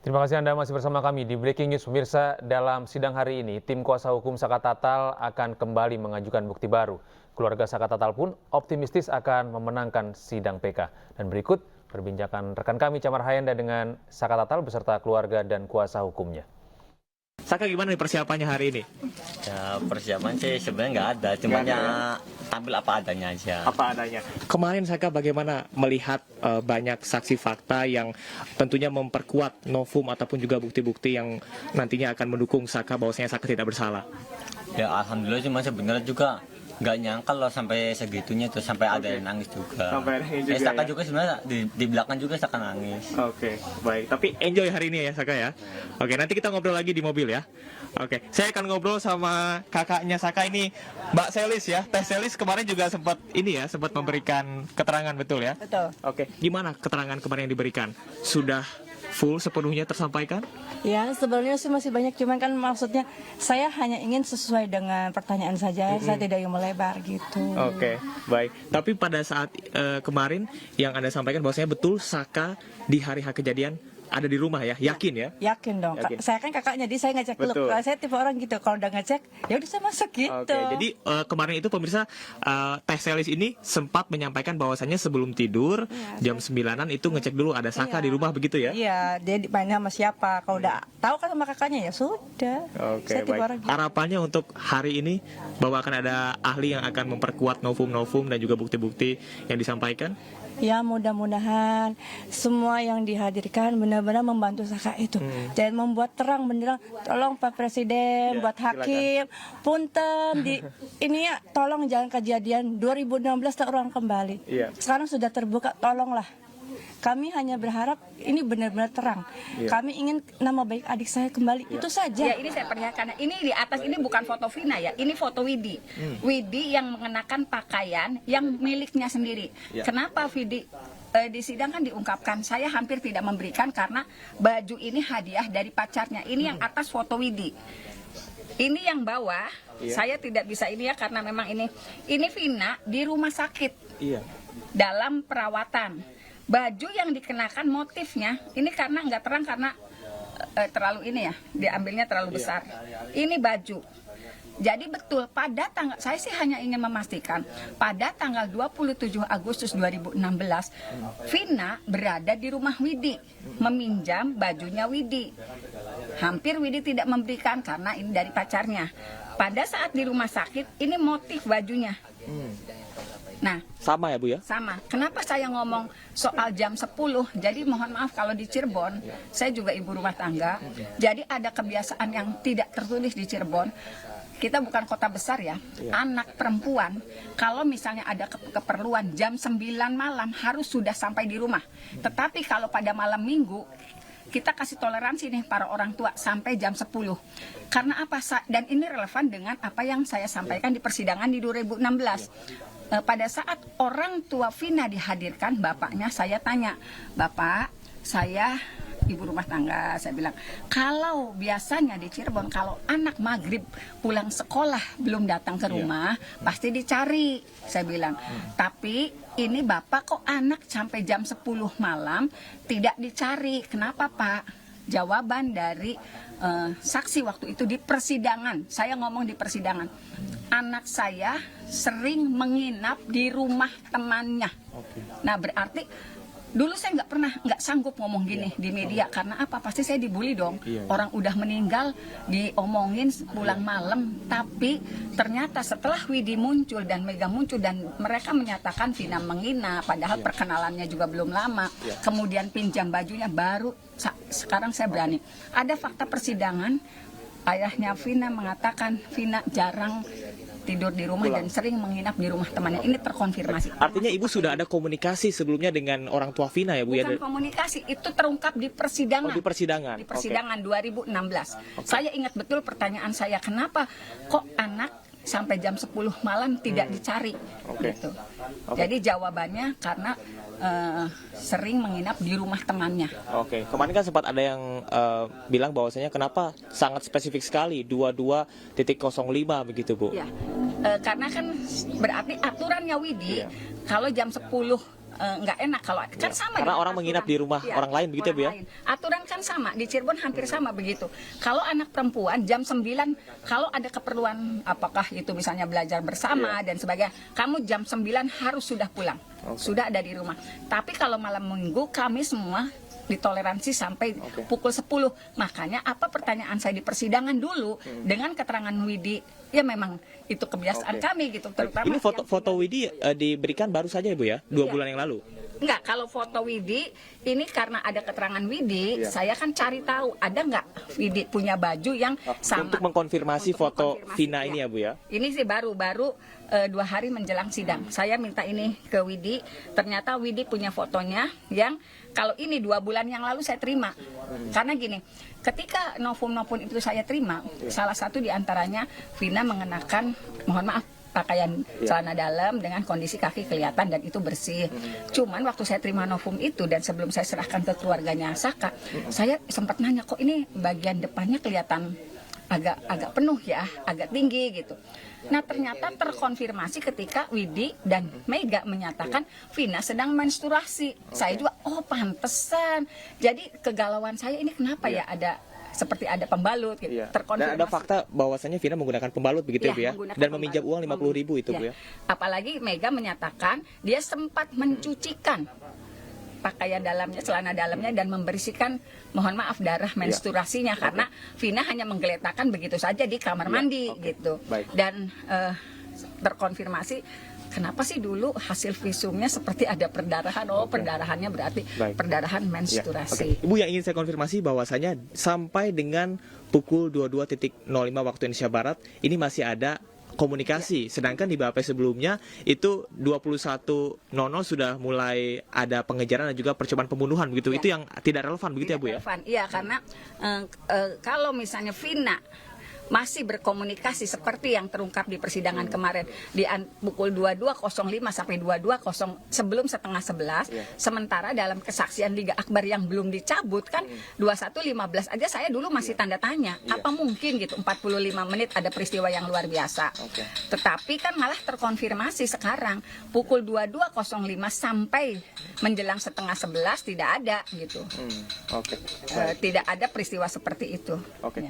Terima kasih Anda masih bersama kami di Breaking News. Pemirsa, dalam sidang hari ini, tim kuasa hukum Saka Tatal akan kembali mengajukan bukti baru. Keluarga Saka Tatal pun optimistis akan memenangkan sidang PK. Dan berikut perbincangan rekan kami Camar Hayanda dengan Saka Tatal beserta keluarga dan kuasa hukumnya. Saka, gimana nih persiapannya hari ini? Ya, persiapan sih sebenarnya nggak ada, cuma ya tampil apa adanya aja. Apa adanya. Kemarin Saka bagaimana melihat banyak saksi fakta yang tentunya memperkuat novum ataupun juga bukti-bukti yang nantinya akan mendukung Saka bahwasanya Saka tidak bersalah? Ya alhamdulillah, cuma sebenarnya juga nggak nyangka loh sampai segitunya tuh, sampai ada yang nangis juga. Sampai ada yang juga, Saka ya? juga sebenarnya di belakang juga Saka nangis. Oke, baik. Tapi enjoy hari ini ya Saka ya. Oke, nanti kita ngobrol lagi di mobil ya. Oke, saya akan ngobrol sama kakaknya Saka ini, Mbak Selis ya. Teh Selis kemarin juga sempat memberikan keterangan, betul ya? Betul. Oke, gimana keterangan kemarin yang diberikan? Sudah full sepenuhnya tersampaikan? Ya, sebenarnya sih masih banyak, cuman kan maksudnya saya hanya ingin sesuai dengan pertanyaan saja, saya tidak ingin melebar gitu. Oke, baik. Tapi pada saat kemarin yang Anda sampaikan bahwasanya betul Saka di hari H kejadian ada di rumah ya, yakin ya? Yakin dong. Yakin. Saya kan kakaknya, jadi saya ngecek dulu. Betul. Kalau saya tipe orang gitu, kalau udah ngecek, ya udah saya masuk gitu. Oke, jadi kemarin itu pemirsa Teh Selis ini sempat menyampaikan bahwasannya sebelum tidur jam 9-an itu ngecek dulu ada Saka di rumah, begitu ya? Iya, dia mainnya sama siapa. Kalau udah tahu kan sama kakaknya, ya sudah. Oke, Saya tipe baik. orang gitu. Harapannya untuk hari ini bahwa akan ada ahli yang akan memperkuat novum-novum dan juga bukti-bukti yang disampaikan. Ya, mudah-mudahan semua yang dihadirkan benar-benar membantu Saka itu. Dan membuat terang benderang, tolong Pak Presiden, Ya, buat hakim, punten ini ya, tolong jangan kejadian 2016 terulang kembali. Iya. Sekarang sudah terbuka, tolonglah. Kami hanya berharap ini benar-benar terang. Iya. Kami ingin nama baik adik saya kembali, itu saja. Ya, ini saya perlihatkan. Ini di atas ini bukan foto Vina ya, ini foto Widi. Widi yang mengenakan pakaian yang miliknya sendiri. Ya. Kenapa Widi di sidang kan diungkapkan saya hampir tidak memberikan karena baju ini hadiah dari pacarnya. Ini yang atas foto Widi. Ini yang bawah, saya tidak bisa ini ya karena memang ini Vina di rumah sakit. Iya. Dalam perawatan. Baju yang dikenakan motifnya ini karena nggak terang karena terlalu ini ya, diambilnya terlalu besar. Ini baju. Jadi betul pada tanggal, saya sih hanya ingin memastikan pada tanggal 27 Agustus 2016 Vina berada di rumah Widi meminjam bajunya Widi. Hampir Widi tidak memberikan karena ini dari pacarnya. Pada saat di rumah sakit ini motif bajunya. Nah, Sama ya Bu ya? sama. Kenapa saya ngomong soal jam 10? Jadi mohon maaf kalau di Cirebon, saya juga ibu rumah tangga. Jadi ada kebiasaan yang tidak tertulis di Cirebon. Kita bukan kota besar ya. Anak perempuan, kalau misalnya ada keperluan jam 9 malam harus sudah sampai di rumah. Tetapi kalau pada malam minggu, kita kasih toleransi nih para orang tua sampai jam 10. Karena apa? Dan ini relevan dengan apa yang saya sampaikan di persidangan di 2016. Pada saat orang tua Vina dihadirkan, bapaknya saya tanya, Bapak, saya ibu rumah tangga, saya bilang, kalau biasanya di Cirebon, kalau anak maghrib pulang sekolah belum datang ke rumah, pasti dicari, saya bilang. Tapi ini Bapak kok anak sampai jam 10 malam tidak dicari, kenapa Pak? Jawaban dari saksi waktu itu di persidangan, saya ngomong di persidangan, anak saya sering menginap di rumah temannya. Nah berarti dulu saya nggak sanggup ngomong gini di media karena apa? Pasti saya dibully dong. Orang udah meninggal diomongin pulang malam. Tapi ternyata setelah Widi muncul dan Mega muncul dan mereka menyatakan Vina menginap, padahal perkenalannya juga belum lama. Kemudian pinjam bajunya baru sekarang saya berani. Ada fakta persidangan. Ayahnya Vina mengatakan Vina jarang tidur di rumah dan sering menginap di rumah temannya. Ini terkonfirmasi. Artinya Ibu sudah ada komunikasi sebelumnya dengan orang tua Vina ya Bu ya? Bukan komunikasi, itu terungkap di persidangan. Oh, di persidangan. Di persidangan 2016. Saya ingat betul pertanyaan saya, kenapa kok anak sampai jam 10 malam tidak dicari? Gitu. Jadi jawabannya karena sering menginap di rumah temannya. Oke, kemarin kan sempat ada yang bilang bahwasanya kenapa sangat spesifik sekali 22.05 begitu Bu? Ya, karena kan berarti aturannya Widi, kalau jam 10 nggak enak kalau kan sama Karena dengan orang menginap di rumah orang lain begitu ya Bu ya? lain. Aturan kan kan sama, di Cirebon hampir sama begitu. Kalau anak perempuan jam 9, kalau ada keperluan apakah itu misalnya belajar bersama dan sebagainya, kamu jam 9 harus sudah pulang, sudah ada di rumah. Tapi kalau malam minggu kami semua ditoleransi sampai pukul 10. Makanya apa pertanyaan saya di persidangan dulu dengan keterangan Widi, ya memang itu kebiasaan kami gitu, terutama Ini foto Widi diberikan baru saja Ibu ya, 2 bulan yang lalu. Enggak, kalau foto Widi, ini karena ada keterangan Widi, saya kan cari tahu ada nggak Widi punya baju yang sama. Untuk mengkonfirmasi foto Vina ini ya Bu ya? Ini sih baru 2 hari menjelang sidang. Saya minta ini ke Widi, ternyata Widi punya fotonya yang kalau ini 2 bulan yang lalu saya terima. Karena gini, ketika novum itu saya terima, salah satu diantaranya Vina mengenakan, mohon maaf, pakaian celana dalam dengan kondisi kaki kelihatan dan itu bersih. Cuman waktu saya terima novum itu dan sebelum saya serahkan ke keluarganya Saka, saya sempat nanya, kok ini bagian depannya kelihatan agak penuh ya, agak tinggi gitu. Nah ternyata terkonfirmasi ketika Widi dan Mega menyatakan Vina sedang menstruasi. Saya juga, oh pantesan. Jadi kegalauan saya ini kenapa ya ada seperti ada pembalut gitu. Dan ada fakta bahwasannya Vina menggunakan pembalut begitu ya Bu ya? Dan meminjam uang 50.000 itu Bu ya? Apalagi Mega menyatakan dia sempat mencucikan pakaian dalamnya, celana dalamnya dan membersihkan, mohon maaf, darah menstruasinya karena Vina hanya menggeletakkan begitu saja di kamar mandi gitu. Dan terkonfirmasi kenapa sih dulu hasil visumnya seperti ada perdarahan. Oh, perdarahannya berarti perdarahan menstruasi. Ibu, yang ingin saya konfirmasi bahwasanya sampai dengan pukul 22.05 waktu Indonesia Barat ini masih ada komunikasi, sedangkan di BAP sebelumnya itu 21.00 sudah mulai ada pengejaran dan juga percobaan pembunuhan begitu. Itu yang tidak relevan begitu ya Bu ya? Iya, karena kalau misalnya Vina masih berkomunikasi seperti yang terungkap di persidangan kemarin di pukul 22.05 sampai 22.00 sebelum setengah 11, sementara dalam kesaksian Liga Akbar yang belum dicabut kan 21.15 aja saya dulu masih tanda tanya, apa mungkin gitu 45 menit ada peristiwa yang luar biasa. Tetapi kan malah terkonfirmasi sekarang pukul 22.05 sampai menjelang setengah 11 tidak ada gitu. Tidak ada peristiwa seperti itu. Oke.